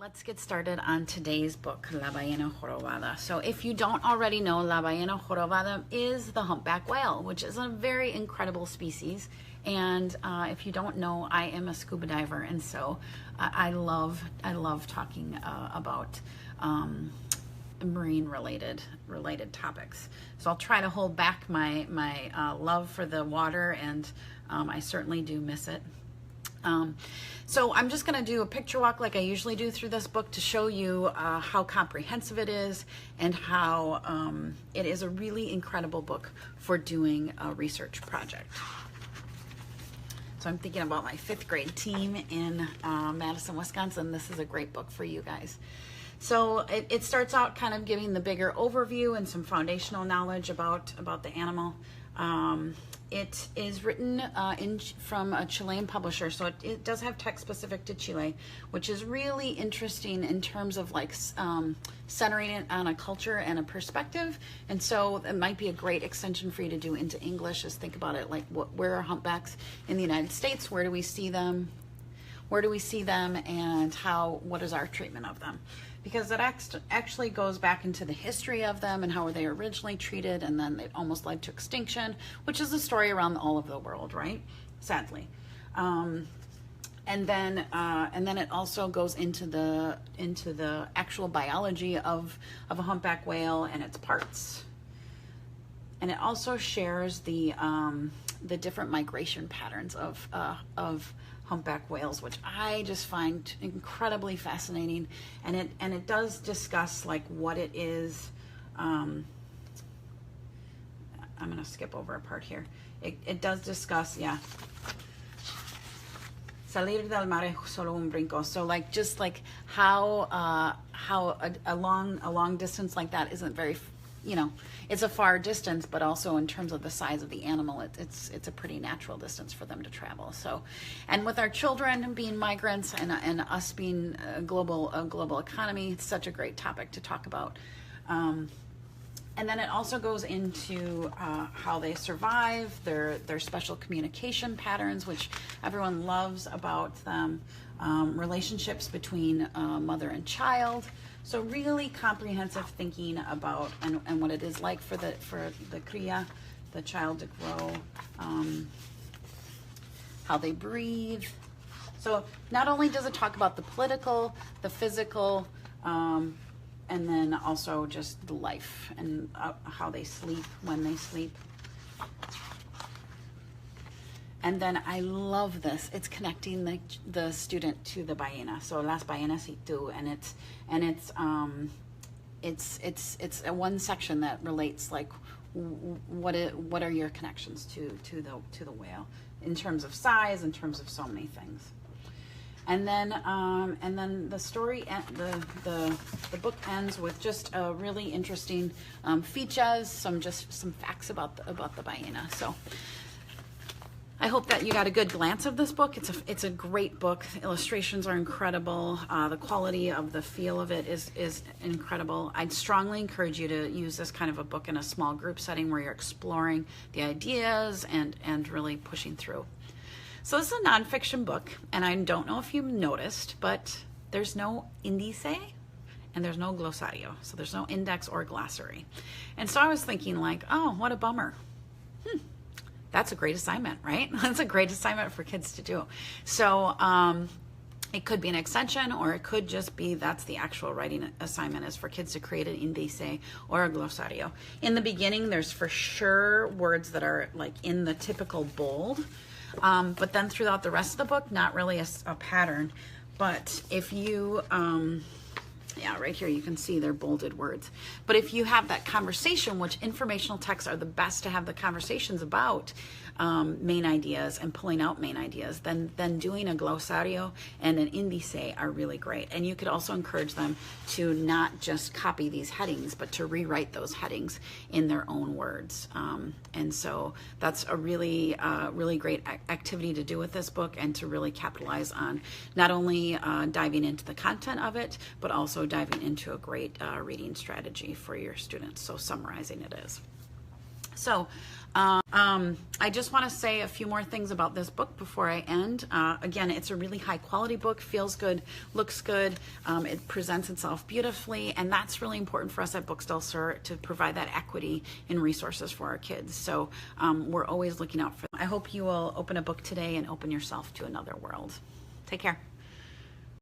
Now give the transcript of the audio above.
Let's get started on today's book, La Bellena Jorobada. So if you don't already know, La Bellena Jorobada is the humpback whale, which is a very incredible species. And if you don't know, I am a scuba diver, and so I love talking about marine related topics. So I'll try to hold back my love for the water, and I certainly do miss it. So I'm just going to do a picture walk like I usually do through this book to show you how comprehensive it is and how it is a really incredible book for doing a research project. So I'm thinking about my 5th grade team in Madison, Wisconsin. This is a great book for you guys. So it starts out kind of giving the bigger overview and some foundational knowledge about the animal. It is written from a Chilean publisher, so it does have text specific to Chile, which is really interesting in terms of like centering it on a culture and a perspective. And so it might be a great extension for you to do into English, is think about it like where are humpbacks in the United States? Where do we see them? Where do we see them, and what is our treatment of them? Because it actually goes back into the history of them and how were they originally treated, and then they almost led to extinction, which is a story around all of the world, right? Sadly. And then it also goes into the actual biology of a humpback whale and its parts. And it also shares the different migration patterns of humpback whales, which I just find incredibly fascinating, and it does discuss like what it is. I'm going to skip over a part here. It does discuss, salir del mar es solo un brinco. So like just like how a long distance like that isn't very, it's a far distance, but also in terms of the size of the animal, it's a pretty natural distance for them to travel. So, and with our children being migrants and us being a global economy, it's such a great topic to talk about. And then it also goes into how they survive, their special communication patterns, which everyone loves about them, relationships between mother and child. So really comprehensive thinking about and what it is like for the cría, the child to grow, how they breathe. So not only does it talk about the political, the physical, and then also just the life and how they sleep, when they sleep. And then I love this. It's connecting the student to the ballena. So las ballenas y tú, and it's a one section that relates like what are your connections to the whale in terms of size, in terms of so many things. And then the story, the book ends with just a really interesting features, some facts about the ballena. So I hope that you got a good glance of this book. It's a great book. The illustrations are incredible. The quality of the feel of it is incredible. I'd strongly encourage you to use this kind of a book in a small group setting where you're exploring the ideas and really pushing through. So this is a nonfiction book, and I don't know if you've noticed, but there's no índice and there's no glossario. So there's no index or glossary. And so I was thinking like, oh, what a bummer. That's a great assignment, right? That's a great assignment for kids to do. So it could be an extension, or it could just be that's the actual writing assignment, is for kids to create an índice or a glossario. In the beginning, there's for sure words that are like in the typical bold. But then throughout the rest of the book, not really a pattern. But if you, right here you can see they're bolded words. But if you have that conversation, which informational texts are the best to have the conversations about main ideas and pulling out main ideas, then doing a glossario and an índice are really great. And you could also encourage them to not just copy these headings, but to rewrite those headings in their own words. And so that's a really great activity to do with this book, and to really capitalize on not only diving into the content of it, but also diving into a great reading strategy for your students. So summarizing it is. So I just want to say a few more things about this book before I end. Again, it's a really high quality book, feels good, looks good, it presents itself beautifully, and that's really important for us at Books Del Sur to provide that equity in resources for our kids. So we're always looking out for them. I hope you will open a book today and open yourself to another world. Take care.